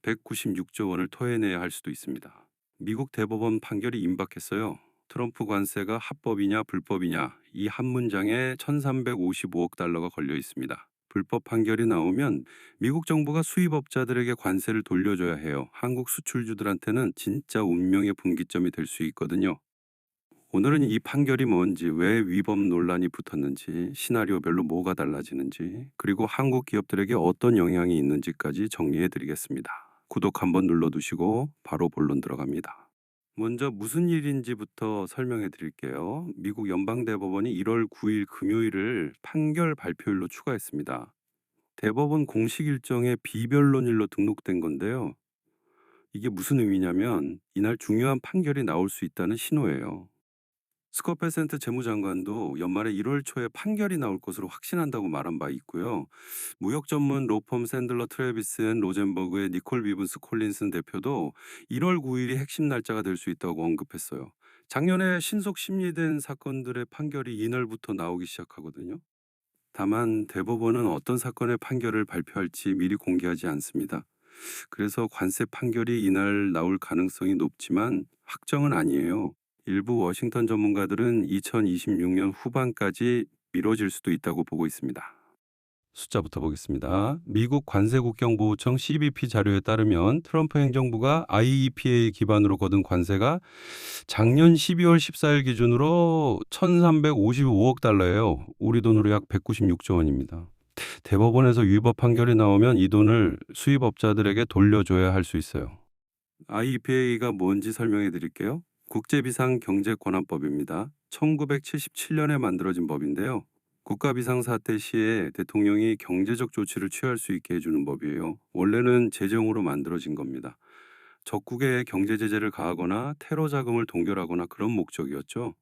196조 원을 토해내야 할 수도 있습니다. 미국 대법원 판결이 임박했어요. 트럼프 관세가 합법이냐 불법이냐 이 한 문장에 1355억 달러가 걸려 있습니다. 불법 판결이 나오면 미국 정부가 수입업자들에게 관세를 돌려줘야 해요. 한국 수출주들한테는 진짜 운명의 분기점이 될 수 있거든요. 오늘은 이 판결이 뭔지, 왜 위법 논란이 붙었는지, 시나리오별로 뭐가 달라지는지, 그리고 한국 기업들에게 어떤 영향이 있는지까지 정리해 드리겠습니다. 구독 한번 눌러두시고 바로 본론 들어갑니다. 먼저 무슨 일인지부터 설명해 드릴게요. 미국 연방대법원이 1월 9일 금요일을 판결 발표일로 추가했습니다. 대법원 공식 일정에 비변론일로 등록된 건데요. 이게 무슨 의미냐면 이날 중요한 판결이 나올 수 있다는 신호예요. 스콧 베센트 재무장관도 연말에 1월 초에 판결이 나올 것으로 확신한다고 말한 바 있고요. 무역 전문 로펌 샌들러 트래비스 앤 로젠버그의 니콜 비븐스 콜린슨 대표도 1월 9일이 핵심 날짜가 될 수 있다고 언급했어요. 작년에 신속 심리된 사건들의 판결이 이날부터 나오기 시작하거든요. 다만 대법원은 어떤 사건의 판결을 발표할지 미리 공개하지 않습니다. 그래서 관세 판결이 이날 나올 가능성이 높지만 확정은 아니에요. 일부 워싱턴 전문가들은 2026년 후반까지 미뤄질 수도 있다고 보고 있습니다. 숫자부터 보겠습니다. 미국 관세국경보호청 CBP 자료에 따르면 트럼프 행정부가 IEPA 기반으로 거둔 관세가 작년 12월 14일 기준으로 1,355억 달러예요. 우리 돈으로 약 196조 원입니다. 대법원에서 위법 판결이 나오면 이 돈을 수입업자들에게 돌려줘야 할 수 있어요. IEPA가 뭔지 설명해 드릴게요. 국제비상경제권한법입니다. 1977년에 만들어진 법인데요. 국가비상사태 시에 대통령이 경제적 조치를 취할 수 있게 해주는 법이에요. 원래는 재정으로 만들어진 겁니다. 적국에 경제제재를 가하거나 테러 자금을 동결하거나 그런 목적이었죠.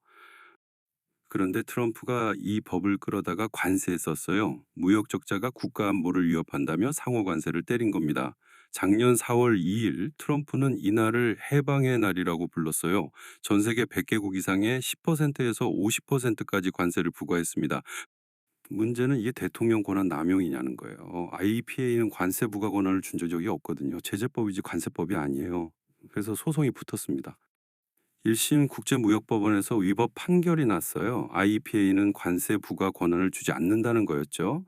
그런데 트럼프가 이 법을 끌어다가 관세에 썼어요. 무역 적자가 국가 안보를 위협한다며 상호 관세를 때린 겁니다. 작년 4월 2일 트럼프는 이날을 해방의 날이라고 불렀어요. 전 세계 100개국 이상의 10%에서 50%까지 관세를 부과했습니다. 문제는 이게 대통령 권한 남용이냐는 거예요. IEPA는 관세 부과 권한을 준 적이 없거든요. 제재법이지 관세법이 아니에요. 그래서 소송이 붙었습니다. 1심 국제무역법원에서 위법 판결이 났어요. IEPA는 관세 부과 권한을 주지 않는다는 거였죠.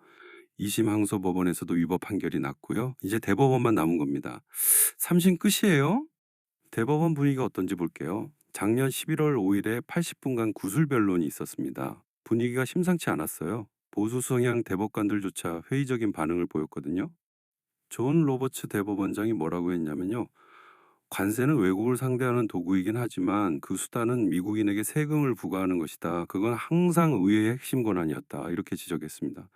2심 항소법원에서도 위법 판결이 났고요. 이제 대법원만 남은 겁니다. 3심 끝이에요. 대법원 분위기가 어떤지 볼게요. 작년 11월 5일에 80분간 구술 변론이 있었습니다. 분위기가 심상치 않았어요. 보수 성향 대법관들조차 회의적인 반응을 보였거든요. 존 로버츠 대법원장이 뭐라고 했냐면요. 관세는 외국을 상대하는 도구이긴 하지만 그 수단은 미국인에게 세금을 부과하는 것이다. 그건 항상 의회의 핵심 권한이었다. 이렇게 지적했습니다.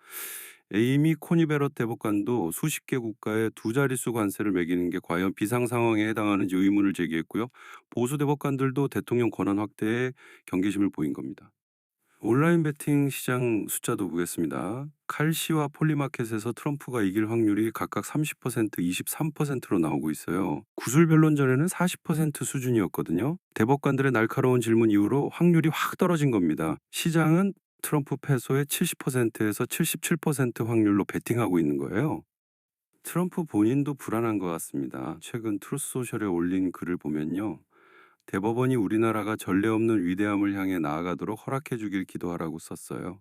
에이미 코니 베럿 대법관도 수십 개 국가에 두 자릿수 관세를 매기는 게 과연 비상 상황에 해당하는지 의문을 제기했고요. 보수 대법관들도 대통령 권한 확대에 경계심을 보인 겁니다. 온라인 베팅 시장 숫자도 보겠습니다. 칼시와 폴리마켓에서 트럼프가 이길 확률이 각각 30%, 23%로 나오고 있어요. 구술 변론 전에는 40% 수준이었거든요. 대법관들의 날카로운 질문 이후로 확률이 확 떨어진 겁니다. 시장은 트럼프 패소의 70%에서 77% 확률로 베팅하고 있는 거예요. 트럼프 본인도 불안한 것 같습니다. 최근 트루스 소셜에 올린 글을 보면요. 대법원이 우리나라가 전례 없는 위대함을 향해 나아가도록 허락해 주길 기도하라고 썼어요.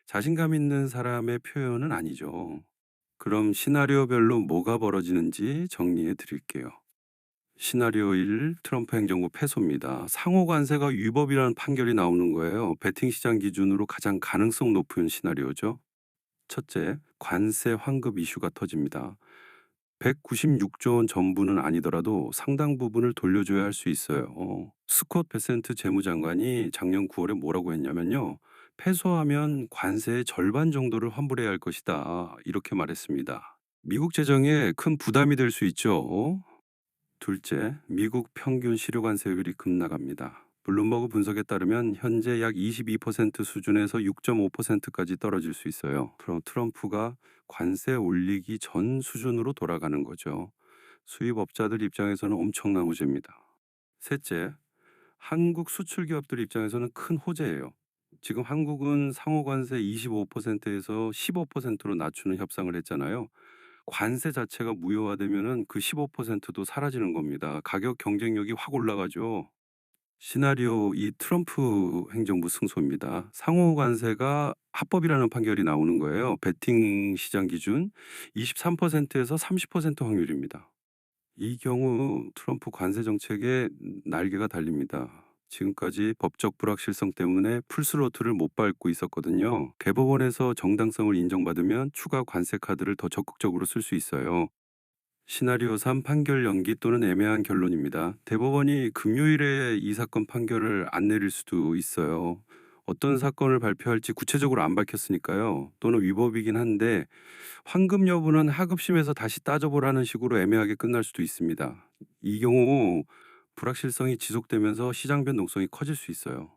자신감 있는 사람의 표현은 아니죠. 그럼 시나리오별로 뭐가 벌어지는지 정리해 드릴게요. 시나리오 1, 트럼프 행정부 패소입니다. 상호 관세가 위법이라는 판결이 나오는 거예요. 베팅 시장 기준으로 가장 가능성 높은 시나리오죠. 첫째, 관세 환급 이슈가 터집니다. 196조 원 전부는 아니더라도 상당 부분을 돌려줘야 할 수 있어요. 스콧 베센트 재무장관이 작년 9월에 뭐라고 했냐면요. 패소하면 관세의 절반 정도를 환불해야 할 것이다. 이렇게 말했습니다. 미국 재정에 큰 부담이 될 수 있죠. 둘째, 미국 평균 실효관세율이 급락합니다. 블룸버그 분석에 따르면 현재 약 22% 수준에서 6.5%까지 떨어질 수 있어요. 트럼프가 관세 올리기 전 수준으로 돌아가는 거죠. 수입업자들 입장에서는 엄청난 호재입니다. 셋째, 한국 수출 기업들 입장에서는 큰 호재예요. 지금 한국은 상호관세 25%에서 15%로 낮추는 협상을 했잖아요. 관세 자체가 무효화되면은 그 15%도 사라지는 겁니다. 가격 경쟁력이 확 올라가죠. 시나리오 2 트럼프 행정부 승소입니다. 상호 관세가 합법이라는 판결이 나오는 거예요. 베팅 시장 기준 23%에서 30% 확률입니다. 이 경우 트럼프 관세 정책에 날개가 달립니다. 지금까지 법적 불확실성 때문에 풀스로트를 못 밟고 있었거든요. 대법원에서 정당성을 인정받으면 추가 관세 카드를 더 적극적으로 쓸 수 있어요. 시나리오 3 판결 연기 또는 애매한 결론입니다. 대법원이 금요일에 이 사건 판결을 안 내릴 수도 있어요. 어떤 사건을 발표할지 구체적으로 안 밝혔으니까요. 또는 위법이긴 한데 환급 여부는 하급심에서 다시 따져보라는 식으로 애매하게 끝날 수도 있습니다. 이 경우 불확실성이 지속되면서 시장 변동성이 커질 수 있어요.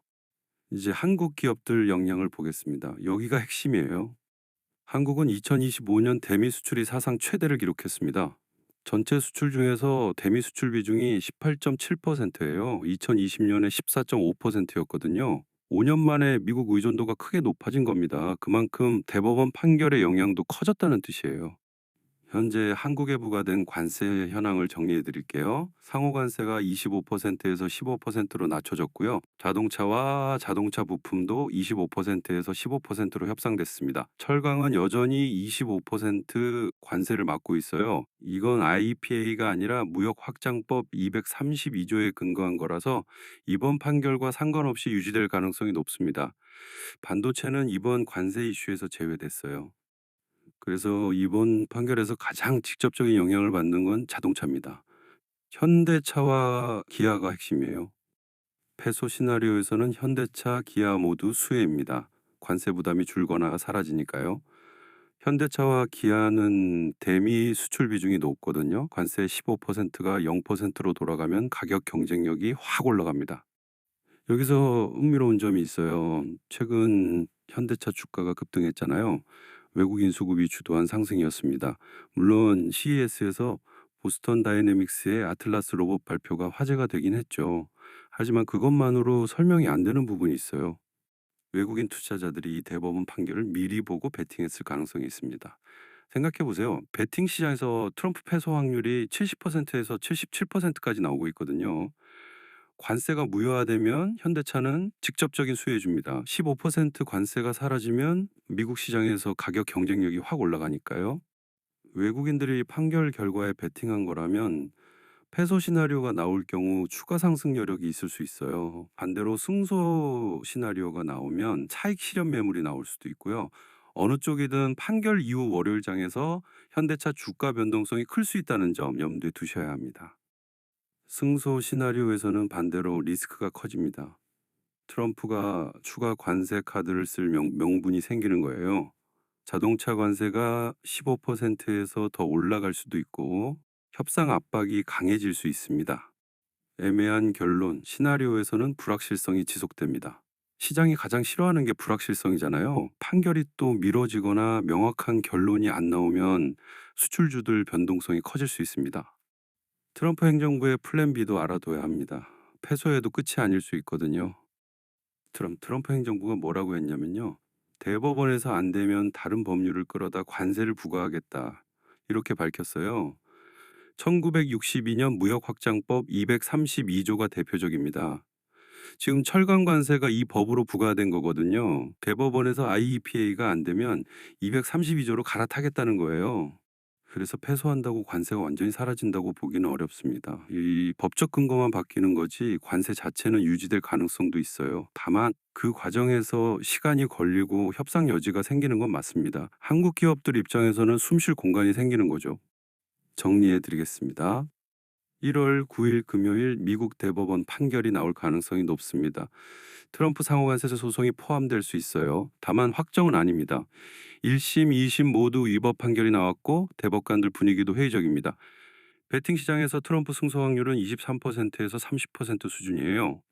이제 한국 기업들 역량을 보겠습니다. 여기가 핵심이에요. 한국은 2025년 대미 수출이 사상 최대를 기록했습니다. 전체 수출 중에서 대미 수출 비중이 18.7%예요. 2020년에 14.5%였거든요. 5년 만에 미국 의존도가 크게 높아진 겁니다. 그만큼 대법원 판결의 영향도 커졌다는 뜻이에요. 현재 한국에 부과된 관세 현황을 정리해 드릴게요. 상호 관세가 25%에서 15%로 낮춰졌고요. 자동차와 자동차 부품도 25%에서 15%로 협상됐습니다. 철강은 여전히 25% 관세를 맡고 있어요. 이건 IEPA가 아니라 무역확장법 232조에 근거한 거라서 이번 판결과 상관없이 유지될 가능성이 높습니다. 반도체는 이번 관세 이슈에서 제외됐어요. 그래서 이번 판결에서 가장 직접적인 영향을 받는 건 자동차입니다. 현대차와 기아가 핵심이에요. 패소 시나리오에서는 현대차, 기아 모두 수혜입니다. 관세 부담이 줄거나 사라지니까요. 현대차와 기아는 대미 수출 비중이 높거든요. 관세 15%가 0%로 돌아가면 가격 경쟁력이 확 올라갑니다. 여기서 흥미로운 점이 있어요. 최근 현대차 주가가 급등했잖아요. 외국인 수급이 주도한 상승이었습니다. 물론 CES에서 보스턴 다이내믹스의 아틀라스 로봇 발표가 화제가 되긴 했죠. 하지만 그것만으로 설명이 안 되는 부분이 있어요. 외국인 투자자들이 이 대법원 판결을 미리 보고 베팅했을 가능성이 있습니다. 생각해 보세요. 베팅 시장에서 트럼프 패소 확률이 70%에서 77%까지 나오고 있거든요. 관세가 무효화되면 현대차는 직접적인 수혜해 줍니다. 15% 관세가 사라지면 미국 시장에서 가격 경쟁력이 확 올라가니까요. 외국인들이 판결 결과에 베팅한 거라면 패소 시나리오가 나올 경우 추가 상승 여력이 있을 수 있어요. 반대로 승소 시나리오가 나오면 차익 실현 매물이 나올 수도 있고요. 어느 쪽이든 판결 이후 월요일장에서 현대차 주가 변동성이 클 수 있다는 점 염두에 두셔야 합니다. 승소 시나리오에서는 반대로 리스크가 커집니다. 트럼프가 추가 관세 카드를 쓸 명분이 생기는 거예요. 자동차 관세가 15%에서 더 올라갈 수도 있고 협상 압박이 강해질 수 있습니다. 애매한 결론, 시나리오에서는 불확실성이 지속됩니다. 시장이 가장 싫어하는 게 불확실성이잖아요. 판결이 또 미뤄지거나 명확한 결론이 안 나오면 수출주들 변동성이 커질 수 있습니다. 트럼프 행정부의 플랜 B도 알아둬야 합니다. 패소해도 끝이 아닐 수 있거든요. 트럼프 행정부가 뭐라고 했냐면요. 대법원에서 안 되면 다른 법률을 끌어다 관세를 부과하겠다. 이렇게 밝혔어요. 1962년 무역확장법 232조가 대표적입니다. 지금 철강 관세가 이 법으로 부과된 거거든요. 대법원에서 IEPA가 안 되면 232조로 갈아타겠다는 거예요. 그래서 패소한다고 관세가 완전히 사라진다고 보기는 어렵습니다. 이 법적 근거만 바뀌는 거지 관세 자체는 유지될 가능성도 있어요. 다만 그 과정에서 시간이 걸리고 협상 여지가 생기는 건 맞습니다. 한국 기업들 입장에서는 숨쉴 공간이 생기는 거죠. 정리해 드리겠습니다. 1월 9일 금요일 미국 대법원 판결이 나올 가능성이 높습니다. 트럼프 상호관세 소송이 포함될 수 있어요. 다만 확정은 아닙니다. 1심, 2심 모두 위법 판결이 나왔고 대법관들 분위기도 회의적입니다. 베팅 시장에서 트럼프 승소 확률은 23%에서 30% 수준이에요.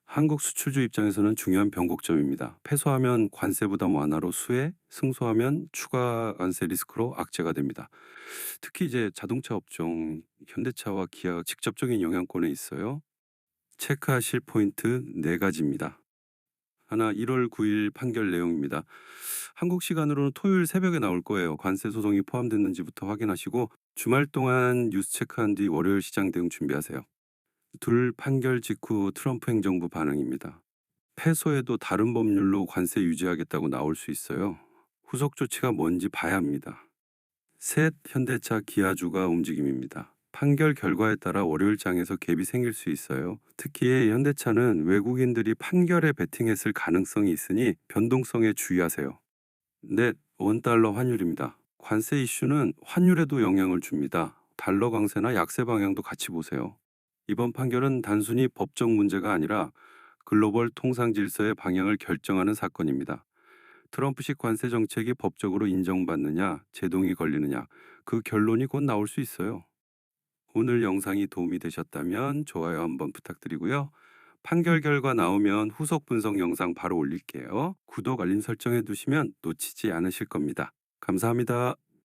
한국 수출주 입장에서는 중요한 변곡점입니다. 패소하면 관세 부담 완화로 수혜, 승소하면 추가 관세 리스크로 악재가 됩니다. 특히 이제 자동차 업종, 현대차와 기아가 직접적인 영향권에 있어요. 체크하실 포인트 4가지입니다. 하나 1월 9일 판결 내용입니다. 한국 시간으로는 토요일 새벽에 나올 거예요. 관세 소송이 포함됐는지부터 확인하시고 주말 동안 뉴스 체크한 뒤 월요일 시장 대응 준비하세요. 둘 판결 직후 트럼프 행정부 반응입니다. 패소해도 다른 법률로 관세 유지하겠다고 나올 수 있어요. 후속 조치가 뭔지 봐야 합니다. 셋, 현대차 기아주가 움직임입니다. 판결 결과에 따라 월요일장에서 갭이 생길 수 있어요. 특히 현대차는 외국인들이 판결에 베팅했을 가능성이 있으니 변동성에 주의하세요. 넷, 원달러 환율입니다. 관세 이슈는 환율에도 영향을 줍니다. 달러 강세나 약세 방향도 같이 보세요. 이번 판결은 단순히 법적 문제가 아니라 글로벌 통상 질서의 방향을 결정하는 사건입니다. 트럼프식 관세 정책이 법적으로 인정받느냐, 제동이 걸리느냐, 그 결론이 곧 나올 수 있어요. 오늘 영상이 도움이 되셨다면 좋아요 한번 부탁드리고요. 판결 결과 나오면 후속 분석 영상 바로 올릴게요. 구독, 알림 설정해 두시면 놓치지 않으실 겁니다. 감사합니다.